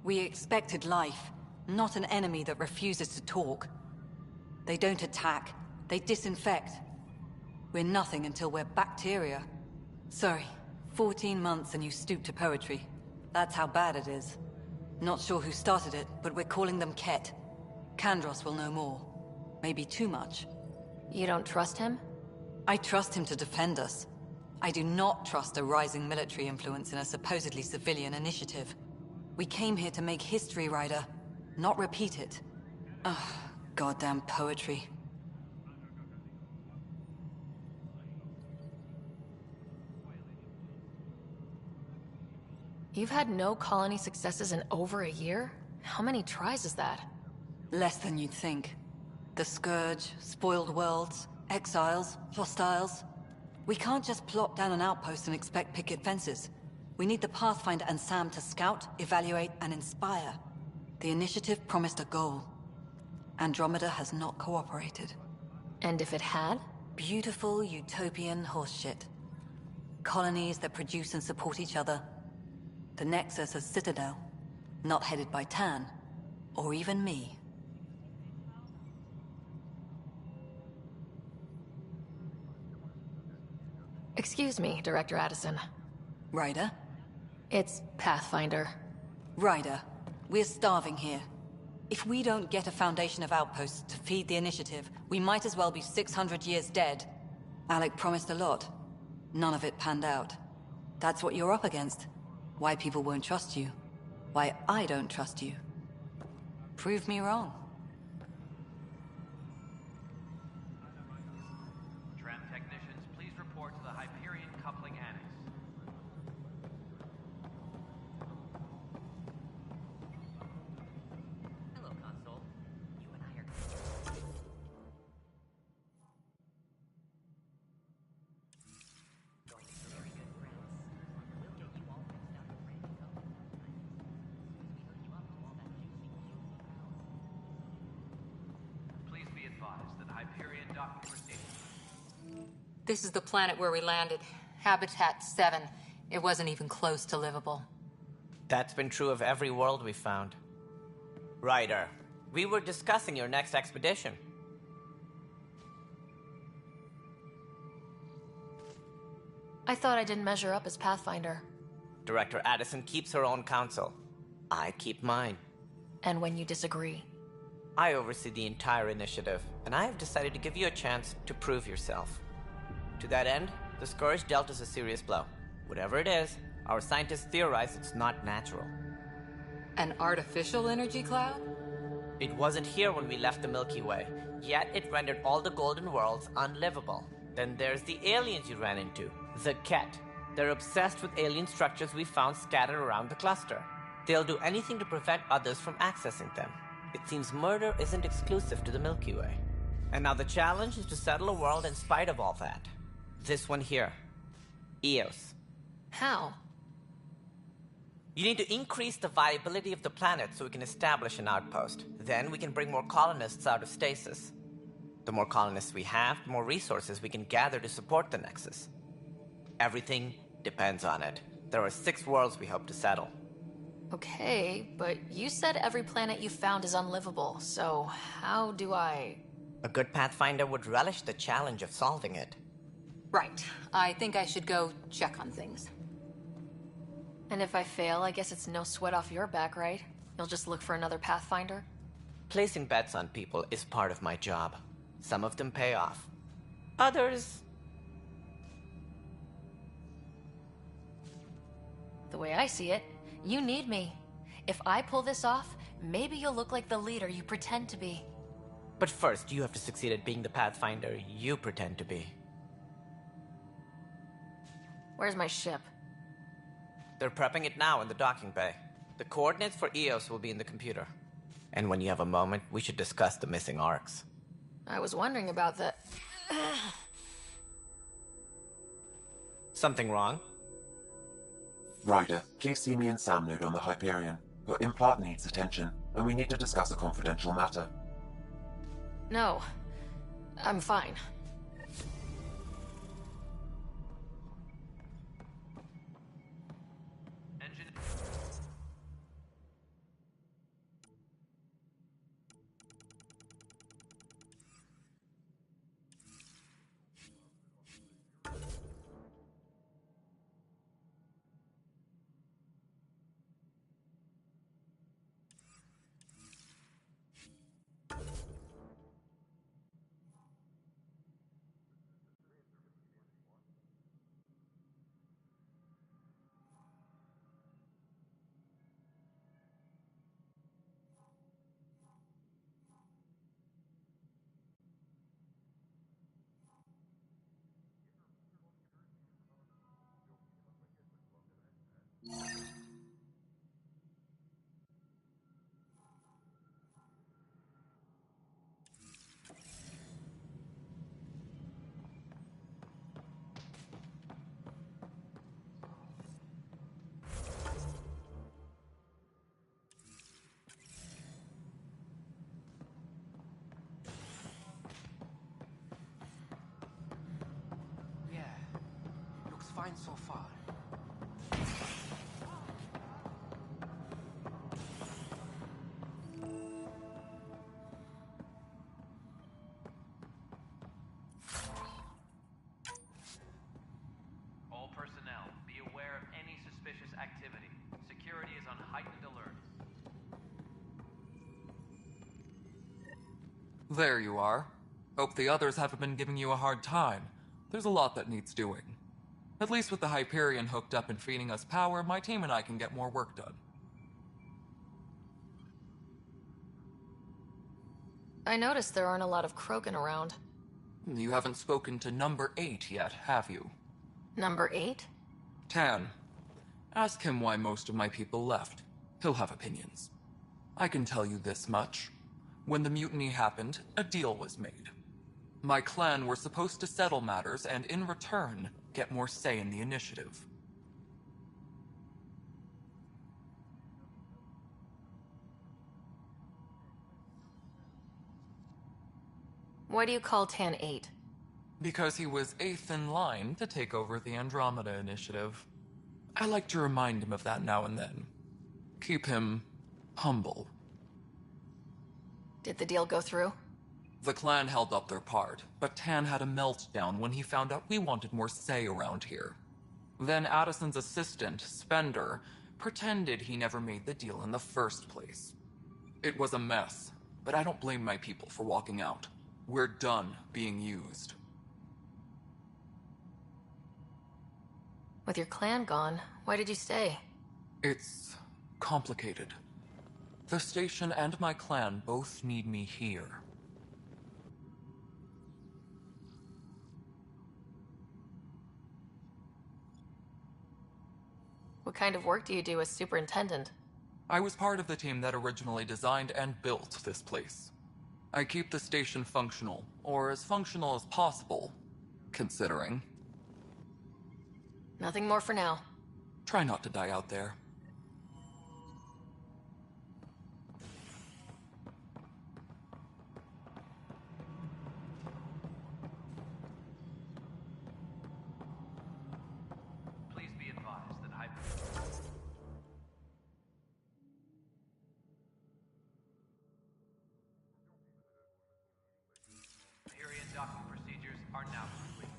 We expected life, not an enemy that refuses to talk. They don't attack, they disinfect. We're nothing until we're bacteria. Sorry, 14 months and you stoop to poetry. That's how bad it is. Not sure who started it, but we're calling them Ket. Kandros will know more. Maybe too much. You don't trust him? I trust him to defend us. I do not trust a rising military influence in a supposedly civilian initiative. We came here to make history, Ryder, not repeat it. Ugh, goddamn poetry. You've had no colony successes in over a year? How many tries is that? Less than you'd think. The Scourge, spoiled worlds, exiles, hostiles. We can't just plop down an outpost and expect picket fences. We need the Pathfinder and Sam to scout, evaluate, and inspire. The initiative promised a goal. Andromeda has not cooperated. And if it had? Beautiful utopian horseshit. Colonies that produce and support each other. The Nexus a citadel, not headed by Tan, or even me. Excuse me, Director Addison. Ryder? It's Pathfinder. Ryder, we're starving here. If we don't get a foundation of outposts to feed the initiative, we might as well be 600 years dead. Alec promised a lot. None of it panned out. That's what you're up against. Why people won't trust you. Why I don't trust you. Prove me wrong. Tram technicians, please report to the Hyperion Coupling Annex. Hello, Console. You and I are... going to be very good friends. We'll get you all fixed up and ready to go. We hook you up to all that juicy power. Please be advised that Hyperion docking proceedings. This is the planet where we landed. Habitat 7. It wasn't even close to livable. That's been true of every world we found. Ryder, we were discussing your next expedition. I thought I didn't measure up as Pathfinder. Director Addison keeps her own counsel. I keep mine. And when you disagree? I oversee the entire initiative, and I have decided to give you a chance to prove yourself. To that end, the Scourge dealt us a serious blow. Whatever it is, our scientists theorize it's not natural. An artificial energy cloud? It wasn't here when we left the Milky Way, yet it rendered all the Golden Worlds unlivable. Then there's the aliens you ran into, the Ket. They're obsessed with alien structures we found scattered around the cluster. They'll do anything to prevent others from accessing them. It seems murder isn't exclusive to the Milky Way. And now the challenge is to settle a world in spite of all that. This one here. Eos. How? You need to increase the viability of the planet so we can establish an outpost. Then we can bring more colonists out of stasis. The more colonists we have, the more resources we can gather to support the Nexus. Everything depends on it. There are 6 worlds we hope to settle. Okay, but you said every planet you found is unlivable, so how do I... A good Pathfinder would relish the challenge of solving it. Right. I think I should go check on things. And if I fail, I guess it's no sweat off your back, right? You'll just look for another Pathfinder? Placing bets on people is part of my job. Some of them pay off. Others... The way I see it, you need me. If I pull this off, maybe you'll look like the leader you pretend to be. But first, you have to succeed at being the Pathfinder you pretend to be. Where's my ship? They're prepping it now in the docking bay. The coordinates for Eos will be in the computer. And when you have a moment, we should discuss the missing arcs. I was wondering about that. Something wrong? Ryder, please see me and Sam Node on the Hyperion. Your implant needs attention, and we need to discuss a confidential matter. No. I'm fine. Fine so far. All personnel, be aware of any suspicious activity. Security is on heightened alert. There you are. Hope the others haven't been giving you a hard time. There's a lot that needs doing. At least with the Hyperion hooked up and feeding us power, my team and I can get more work done. I noticed there aren't a lot of Krogan around. You haven't spoken to number 8 yet, have you? Number 8? Tan. Ask him why most of my people left. He'll have opinions. I can tell you this much. When the mutiny happened, a deal was made. My clan were supposed to settle matters and, in return, get more say in the initiative. Why do you call Tan 8? Because he was 8th in line to take over the Andromeda Initiative. I like to remind him of that now and then. Keep him humble. Did the deal go through? The clan held up their part, but Tan had a meltdown when he found out we wanted more say around here. Then Addison's assistant, Spender, pretended he never made the deal in the first place. It was a mess, but I don't blame my people for walking out. We're done being used. With your clan gone, why did you stay? It's complicated. The station and my clan both need me here. What kind of work do you do as superintendent? I was part of the team that originally designed and built this place. I keep the station functional, or as functional as possible, considering. Nothing more for now. Try not to die out there. Please be advised that Hyperion docking procedures are now complete.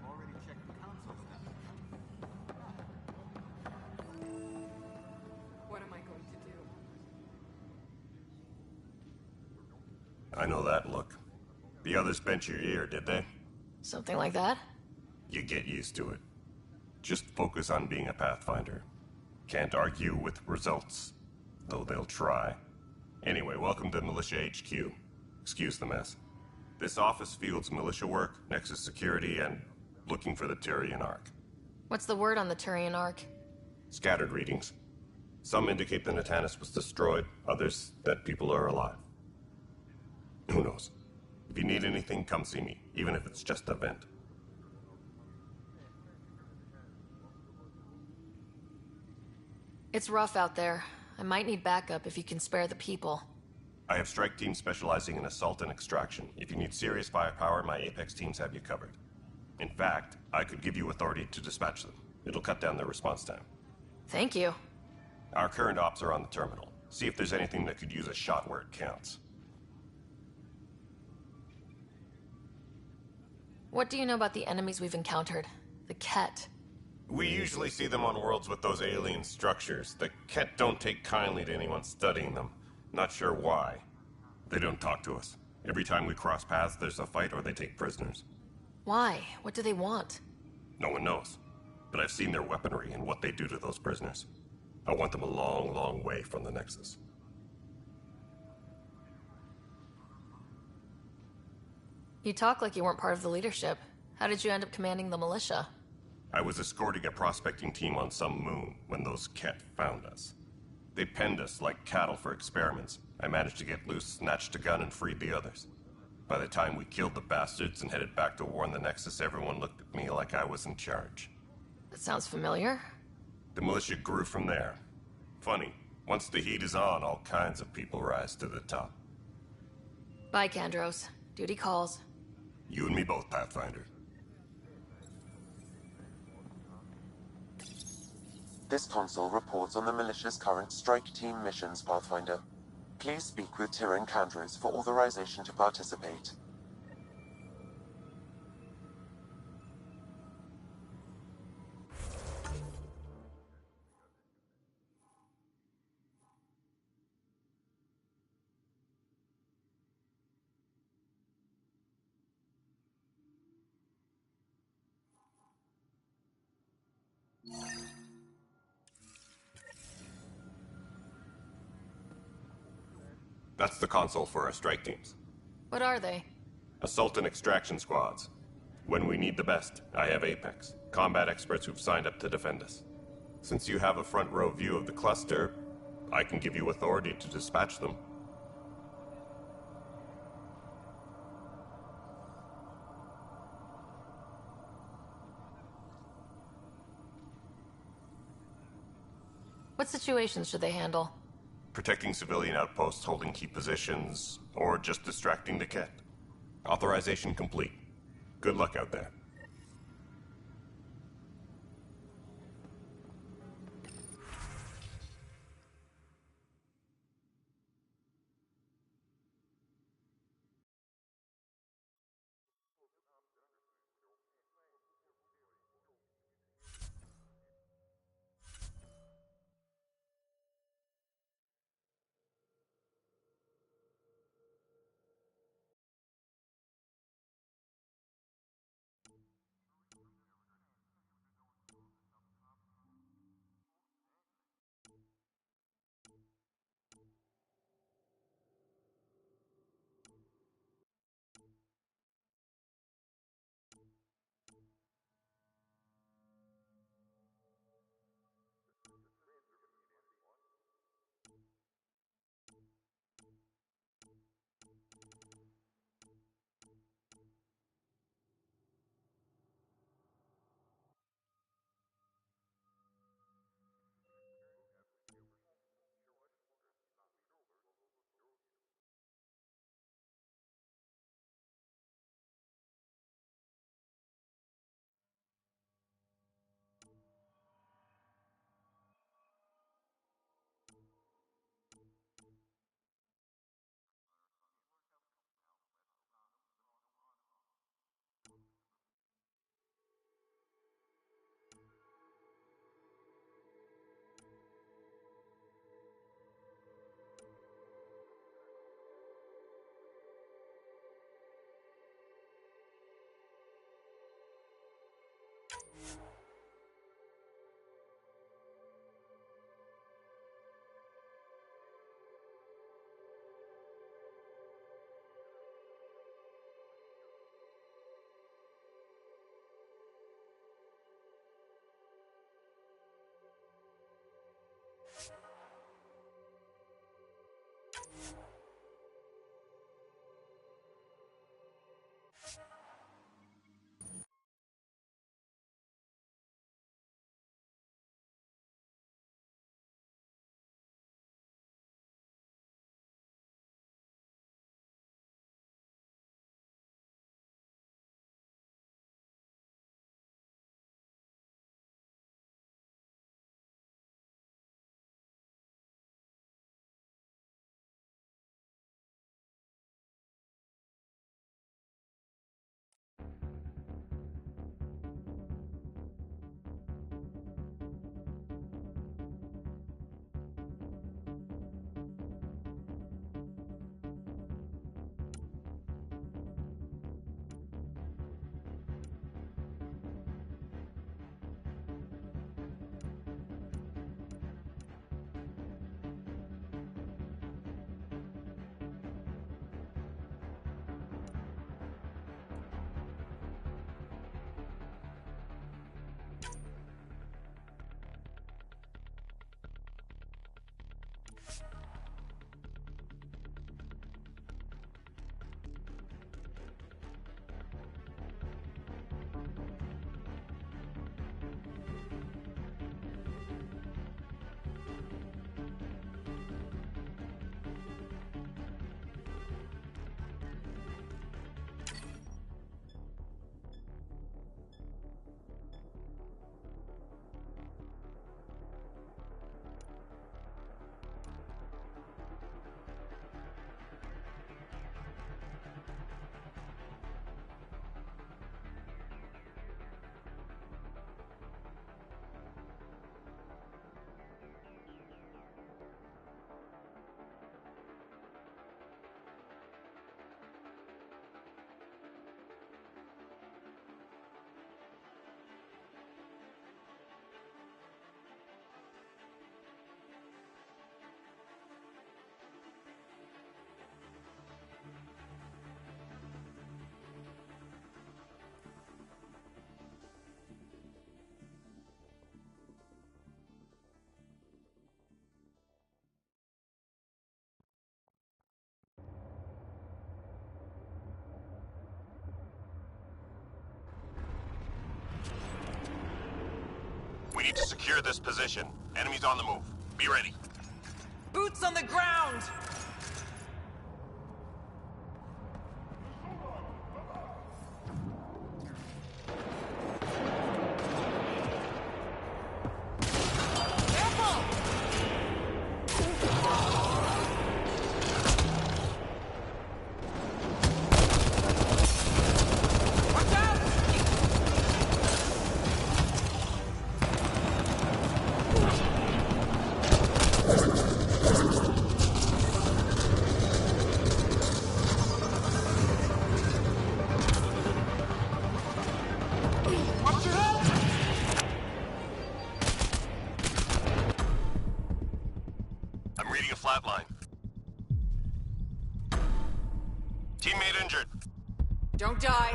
Already checked the console stuff. What am I going to do? I know that look. The others bent your ear, did they? Something like that? You get used to it. Just focus on being a Pathfinder. Can't argue with results, though they'll try. Anyway, welcome to Militia HQ. Excuse the mess. This office fields militia work, Nexus security, and looking for the Turian Ark. What's the word on the Turian Ark? Scattered readings. Some indicate the Natanus was destroyed, others that people are alive. Who knows? If you need anything, come see me, even if it's just a vent. It's rough out there. I might need backup if you can spare the people. I have strike teams specializing in assault and extraction. If you need serious firepower, my Apex teams have you covered. In fact, I could give you authority to dispatch them. It'll cut down their response time. Thank you. Our current ops are on the terminal. See if there's anything that could use a shot where it counts. What do you know about the enemies we've encountered? The Ket. We usually see them on worlds with those alien structures. The Ket don't take kindly to anyone studying them. Not sure why. They don't talk to us. Every time we cross paths, there's a fight or they take prisoners. Why? What do they want? No one knows. But I've seen their weaponry and what they do to those prisoners. I want them a long, long way from the Nexus. You talk like you weren't part of the leadership. How did you end up commanding the militia? I was escorting a prospecting team on some moon when those Ket found us. They penned us like cattle for experiments. I managed to get loose, snatched a gun, and freed the others. By the time we killed the bastards and headed back to warn the Nexus, everyone looked at me like I was in charge. That sounds familiar. The militia grew from there. Funny, once the heat is on, all kinds of people rise to the top. Bye, Kandros. Duty calls. You and me both, Pathfinder. This console reports on the militia's current strike team missions, Pathfinder. Please speak with Tyrion Kandros for authorization to participate. That's the console for our strike teams. What are they? Assault and extraction squads. When we need the best, I have Apex, combat experts who've signed up to defend us. Since you have a front row view of the cluster, I can give you authority to dispatch them. What situations should they handle? Protecting civilian outposts, holding key positions, or just distracting the Ket. Authorization complete. Good luck out there. need to secure this position. Enemies on the move. Be ready. Boots on the ground! I'm reading a flatline. Teammate injured. Don't die.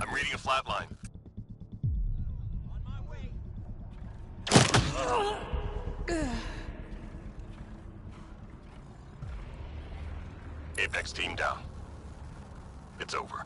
I'm reading a flatline. Apex team down. It's over.